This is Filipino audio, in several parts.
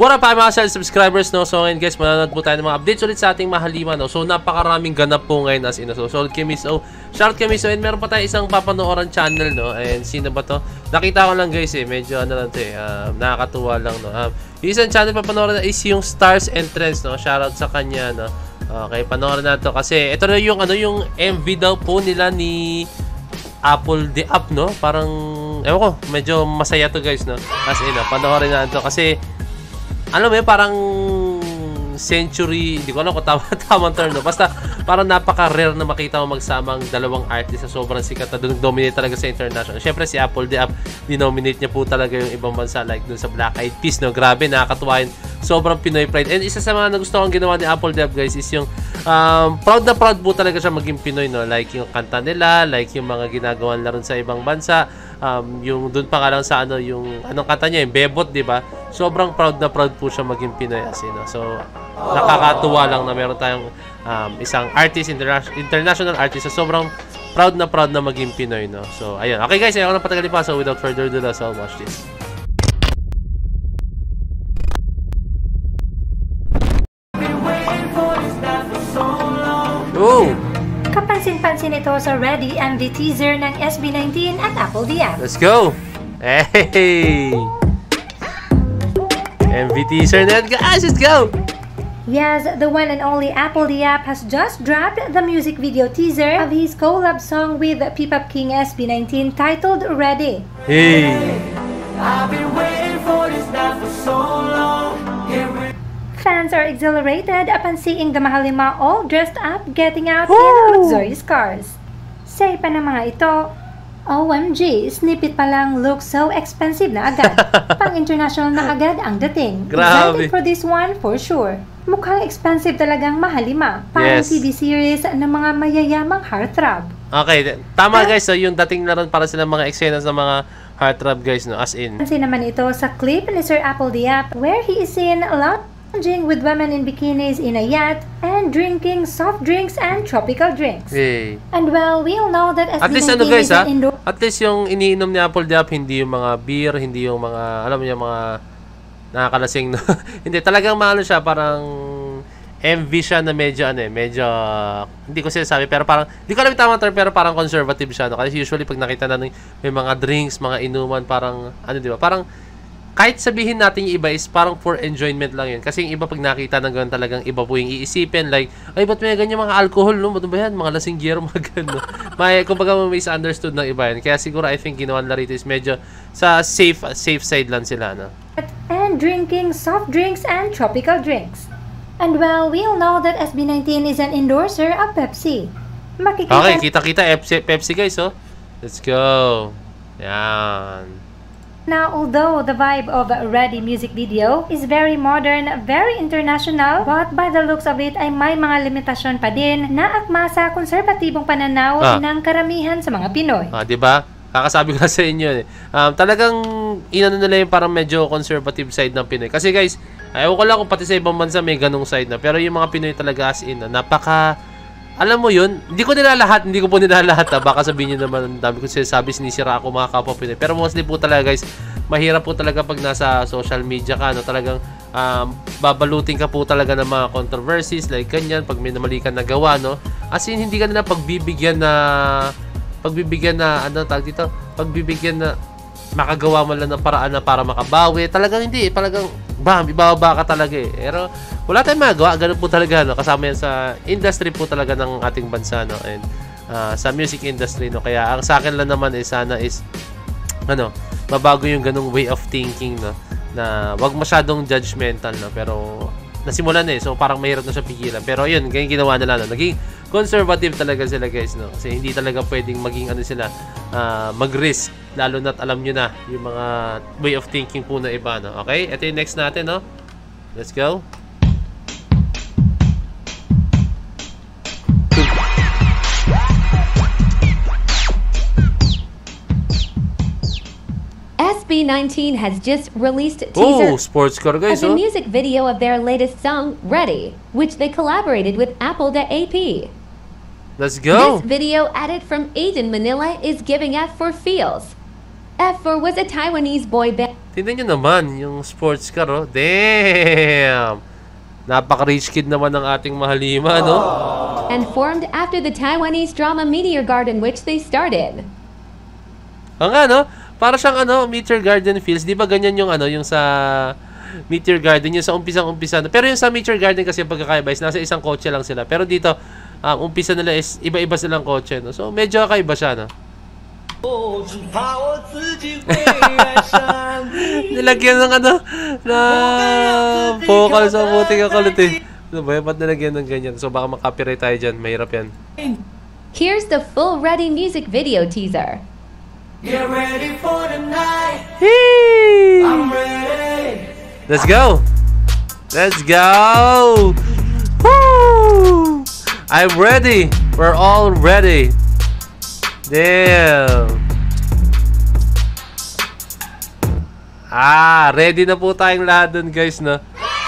What up mga subscribers, no? So ngayon guys, mananood po tayo ng mga updates ulit sa ating mahaliman, no? So napakaraming ganap po ngayon as in, so solid kay Miss O, shout kay Miss O, and meron pa tayo isang papanooran channel, no? And sino ba to? Nakita ko lang guys medyo ano lang to nakakatuwa lang, no? Yung isang channel papanooran is yung Stars Entrance, no? Shoutout sa kanya, no? Okay, panoorin na to kasi ito na yung yung MV daw po nila ni Apple the App, no? Parang ewan ko, medyo masaya to guys, no? As in, panoorin na to kasi ano mo parang century, hindi ko alam kung tamang term, no? Basta parang napaka-rare na makita mo magsama ang dalawang artist na sobrang sikat na dominate talaga sa international. Siyempre si Apple the App, dinominate niya po talaga yung ibang bansa like dun sa Black Eyed Peas, no? Grabe, nakakatuwa yun. Sobrang Pinoy pride. And isa sa mga nagustuhan ginawa ni Apple the App guys is yung proud na proud po talaga siya maging Pinoy, no? Like yung kanta nila, like yung mga ginagawa nila rin sa ibang bansa. Yung doon pa nga lang sa yung anong kanta niya, yung Bebot, di ba? Sobrang proud na proud po siya maging Pinoy as in, no? So nakakatuwa lang na meron tayong isang artist, international artist, so sobrang proud na maging Pinoy, no? So ayun. Okay guys, ayaw ko na patagalin pa, so without further ado, let's all watch this. Oh! Kapansin-pansin ito sa Ready MV teaser ng SB19 at Apple the App. Let's go! Hey! MV teaser na guys, let's go! Yes, the one and only Apple the App has just dropped the music video teaser of his collab song with P-Pop King SB19 titled Ready. Hey! I've been waiting for this now for so long. Fans are exhilarated upon seeing the Mahalima all dressed up getting out in luxurious cars. Say pa ng mga ito, OMG, snippet pa lang looks so expensive na agad. Pang-international na agad ang dating. Grabe. Excited for this one for sure. Mukhang expensive talagang Mahalima. Parang Yes. TV series ng mga mayayamang heartthrob. Okay, tama guys, so yung dating na rin para silang mga eksena sa mga heartthrob guys, no? As in. Pansin naman ito sa clip ni Sir Apple the App where he is seen lounging with women in bikinis in a yacht and drinking soft drinks and tropical drinks. Hey. And well, we all know that At least SB19 ano guys is an indoor at least yung iniinom ni Apple the App, hindi yung mga beer, hindi yung mga, alam mo yung mga nakakalasing, no? Hindi, talagang maano siya, parang MV siya na medyo medyo hindi ko sinasabi pero parang hindi ko alam yung tamang term pero parang conservative siya, no? Kasi usually pag nakita na may mga drinks, mga inuman, parang ano, di ba? Parang kahit sabihin natin yung iba is parang for enjoyment lang yun. Kasi yung iba pag nakita ng gano'n talagang iba po yung iisipin. Like, ay ba't may ganyan mga alcohol, no? Ba't ba yan? Mga lasinggero, mga gano'n. Kumbaga misunderstood ng iba yan. Kaya siguro I think ginawa nila rito is medyo sa safe side lang sila, no? and drinking soft drinks and tropical drinks. And well, we all know that SB19 is an endorser of Pepsi. Makikita Okay, kita-kita Pepsi guys, oh. Let's go. Yan. Now, although the vibe of Ready music video is very modern, very international, but by the looks of it ay may mga limitasyon pa din na akma sa konserbatibong pananaw ng karamihan sa mga Pinoy. Di ba? Kakasabi ko na sa inyo talagang inano nila yung parang medyo conservative side ng Pinoy. Kasi guys, ayaw ko lang kung pati sa ibang bansa may ganung side na. Pero yung mga Pinoy talaga as in, napaka, alam mo yun, hindi ko po nilalahat baka sabihin nyo naman, dami ko sinasabi, sinisira ako mga kapwa Pinoy. Pero mostly po talaga guys, mahirap po talaga pag nasa social media ka, no? Talagang babalutin ka po talaga ng mga controversies, like ganyan, pag may namali ka nagawa, no? As in, hindi ka nila pagbibigyan na, ano tawag dito, pagbibigyan na makagawa mo lang ng paraan na para makabawi. Talagang hindi, talagang bam, ibababa ka talaga eh. Pero wala tayong magawa, ganun po talaga, no? Kasama yan sa industry po talaga ng ating bansa, no? And sa music industry, no? Kaya ang sa akin lang naman sana is ano, mabago yung ganung way of thinking, no? Na wag masyadong judgmental, no? Pero nasimulan eh, so parang mahirap na siya pigilan. Pero yun, ganyan ginawa nila, no? Naging conservative talaga sila guys, no? Kasi hindi talaga pwedeng maging ano sila, mag-risk, lalo na't alam nyo na yung mga way of thinking po na iba, no? Okay, ito yung next natin, no? Let's go. SB19 has just released a teaser sports car guys, of the music video of their latest song, Ready, which they collaborated with Apple the AP. Let's go. This video, added from Aiden Manila, is giving out for feels. F4 was a Taiwanese boy band Tingnan nyo naman, yung sports car, oh. Damn! Napaka-rich kid naman ng ating Mahalima, no? and formed after the Taiwanese drama Meteor Garden, which they started. Ang ano, para siyang ano, Meteor Garden feels. Di ba ganyan yung ano, yung sa Meteor Garden, yung sa umpisang-umpisa. Pero yung sa Meteor Garden kasi pagkakaiba is nasa isang kotse lang sila. Pero dito, umpisa nila is iba-iba silang kotse, no? So, medyo kakaiba siya, no? Nilagyan ng ano, na vocal sa buting kakulit eh. Ano ba, ba't nilagyan ng ganyan? So, baka makapiright tayo dyan. Mahirap yan. Here's the full Ready music video teaser. Get ready for the night. Hey! I'm ready. Let's go! Let's go! Woo! I'm ready! We're all ready! Damn! Ready na po tayong lahat dun, guys, no?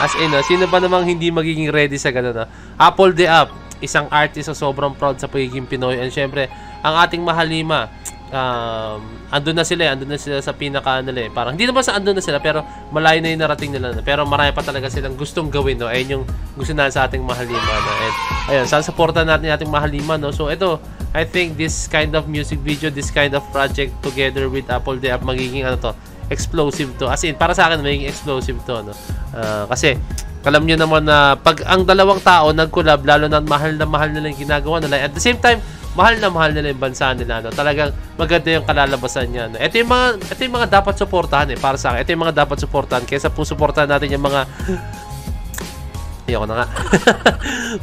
As in, sino ba namang hindi magiging ready sa ganun, no? Apple the App, isang artist na sobrang proud sa pagiging Pinoy. And syempre, ang ating Mahalima, andun na sila sa pinaka nila eh. Parang hindi naman sa andun na sila, pero malayo na yung narating nila, no? Pero marami pa talaga silang gustong gawin, no? Ayun yung gusto na sa ating Mahalima, no? And ayun, sana supportan natin yung ating Mahalima, no? So ito, I think this kind of music video, this kind of project together with Apple the App, magiging ano to, explosive to. As in, para sa akin, magiging explosive to, no? Kasi, alam nyo naman na pag ang dalawang tao nag-collab, lalo na mahal nila yung ginagawa nila. At the same time, mahal nila yung bansa nila, no? Talagang maganda yung kalalabasan niya, no? Ito yung mga dapat suportahan eh, para sa akin. Ito yung mga dapat suportahan. Kaysa po suportahan natin yung mga ayoko na nga.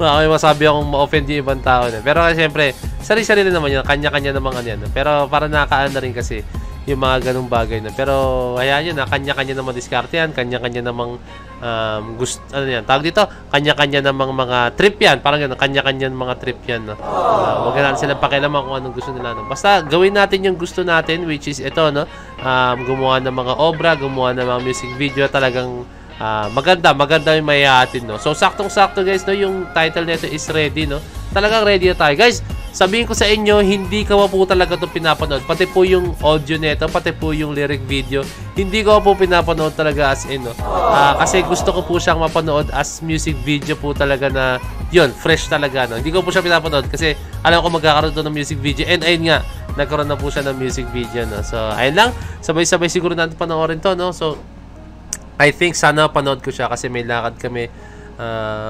Baka may masabi akong ma-offend yung ibang tao, no? Pero siyempre, sarili-sarili naman yun. Kanya-kanya naman yan, no? Pero para nakaka-ano na rin kasi yung mga ganung bagay na. Pero hayaan yun, kanya-kanya namang diskarte yan, kanya-kanya namang gusto, ano yan, tawag dito, kanya-kanya namang mga trip yan, parang gano'n, kanya-kanya mga trip yan, no? Huwag na natin silang pakialaman kung anong gusto nila, no? Basta gawin natin yung gusto natin, which is ito, no? Gumawa ng mga obra, gumawa ng mga music video, talagang maganda yung mayayatin, no? So saktong-sakto, guys, no? Yung title nito is ready, no? Talagang ready na tayo, guys. Sabihin ko sa inyo, hindi ko po talaga ito pinapanood. Pati po yung audio nito, pati po yung lyric video, hindi ko po pinapanood talaga as in, no? Kasi gusto ko po siyang mapanood as music video po talaga na, yun, fresh talaga, no? Hindi ko po siya pinapanood kasi alam ko magkakaroon ito ng music video. And ayun nga, nagkaroon na po siya ng music video, no? So, ayun lang. Sabay-sabay siguro natin panoorin to, no? So, I think sana panood ko siya kasi may lakad kami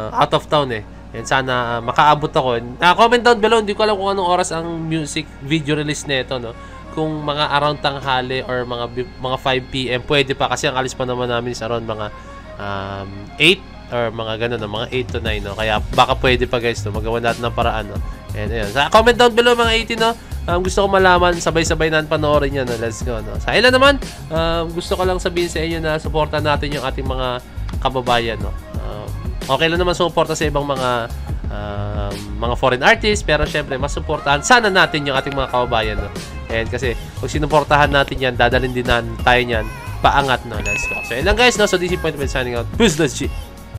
out of town, eh. And sana makaabot ako. Comment down below, hindi ko alam kung anong oras ang music video release nito, no? Kung mga around tanghali or mga 5 PM, pwede pa kasi ang alis pa naman namin is around mga 8 or mga ganun, no? Mga 8 to 9, no? Kaya baka pwede pa, guys, no? Magawa natin ng paraan, no? And ayun. Comment down below mga 80, no? Gusto ko malaman, sabay-sabay natin panoorin yan, no? Let's go, no? Sa ilan naman, gusto ko lang sabihin sa inyo na suportahan natin yung ating mga kababayan, no? Okay lang naman suporta sa ibang mga foreign artists, pero syempre mas suportahan sana natin yung ating mga kababayan, no? And kasi pag sinuportahan natin yan, dadalhin din tayo niyan paangat, no? Let's go. So yun lang, guys, no? So this is Point of signing out. Peace, let's G.